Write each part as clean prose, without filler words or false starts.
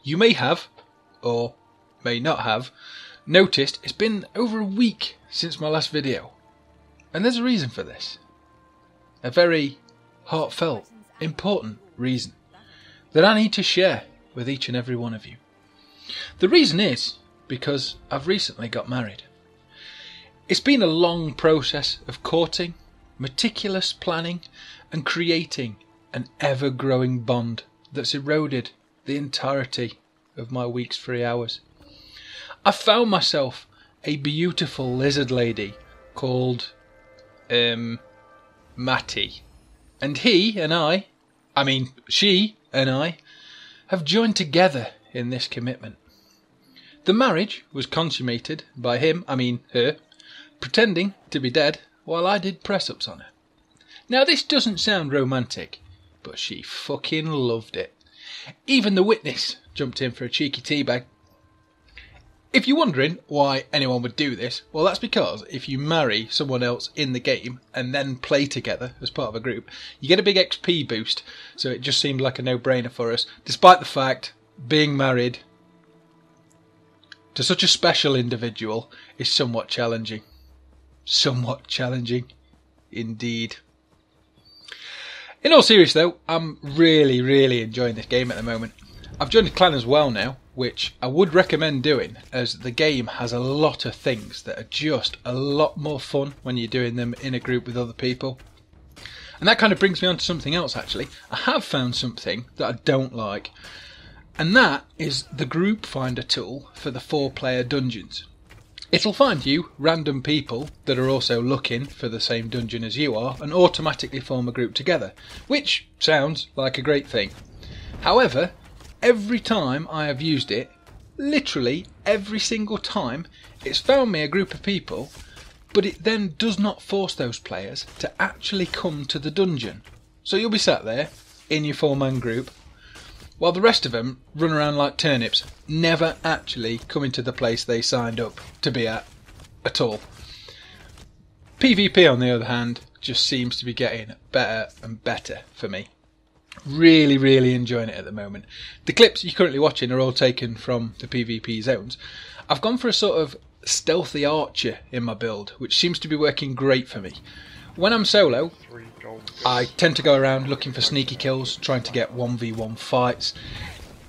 You may have, or may not have, noticed it's been over a week since my last video. And there's a reason for this. A very heartfelt, important reason that I need to share with each and every one of you. The reason is because I've recently got married. It's been a long process of courting, meticulous planning, and creating an ever-growing bond that's eroded the entirety of my week's 3 hours. I found myself a beautiful lizard lady called Matty, and she and I have joined together in this commitment. The marriage was consummated by her, pretending to be dead while I did press-ups on her. Now this doesn't sound romantic, but she fucking loved it. Even the witness jumped in for a cheeky teabag. If you're wondering why anyone would do this, well, that's because if you marry someone else in the game and then play together as part of a group, you get a big XP boost, so it just seemed like a no-brainer for us, despite the fact being married to such a special individual is somewhat challenging. Somewhat challenging indeed. In all seriousness though, I'm really enjoying this game at the moment. I've joined a clan as well now, which I would recommend doing, as the game has a lot of things that are just a lot more fun when you're doing them in a group with other people. And that kind of brings me on to something else actually. I have found something that I don't like, and that is the group finder tool for the 4-player dungeons. It'll find you random people that are also looking for the same dungeon as you are and automatically form a group together, which sounds like a great thing. However, every time I have used it, literally every single time, it's found me a group of people, but it then does not force those players to actually come to the dungeon. So you'll be sat there in your 4-man group, while the rest of them run around like turnips, never actually coming to the place they signed up to be at all. PvP, on the other hand, just seems to be getting better and better for me. Really enjoying it at the moment. The clips you're currently watching are all taken from the PvP zones. I've gone for a sort of stealthy archer in my build, which seems to be working great for me. When I'm solo, I tend to go around looking for sneaky kills, trying to get 1v1 fights.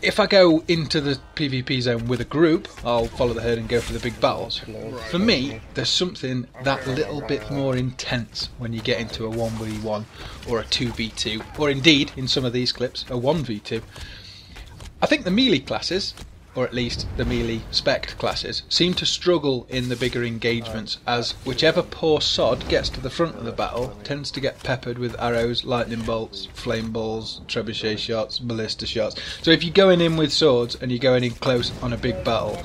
If I go into the PvP zone with a group, I'll follow the herd and go for the big battles. For me, there's something that little bit more intense when you get into a 1v1 or a 2v2, or indeed, in some of these clips, a 1v2. I think the melee classes, or at least the melee spec classes, seem to struggle in the bigger engagements, as whichever poor sod gets to the front of the battle tends to get peppered with arrows, lightning bolts, flame balls, trebuchet shots, ballista shots. So if you're going in with swords and you're going in close on a big battle,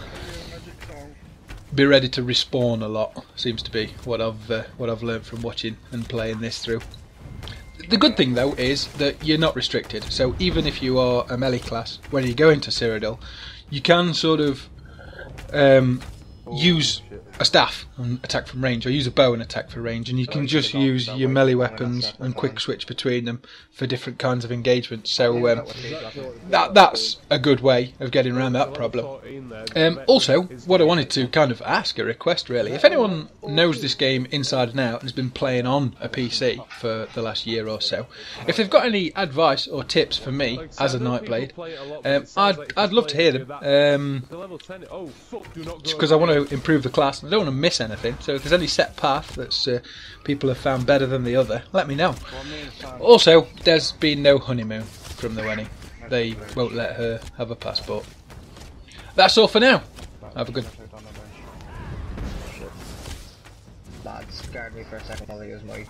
be ready to respawn a lot, seems to be what I've learned from watching and playing this through. The good thing though is that you're not restricted, so even if you are a melee class, when you go into Cyrodiil, you can sort of use a staff and attack from range, or use a bow and attack for range, and you can just use your melee weapons and quick switch between them for different kinds of engagements. So that's a good way of getting around that problem. Also, what I wanted to kind of ask, a request really, if anyone knows this game inside and out and has been playing on a PC for the last year or so, if they've got any advice or tips for me as a Nightblade, I'd love to hear them, just because I want to improve the class. I don't want to miss anything, so if there's any set path that people have found better than the other, let me know. Also, there's been no honeymoon from the wedding. They won't let her have a passport. That's all for now. Have a good... That scared me for a second while I used my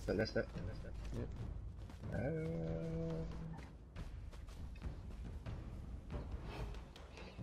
ballistic.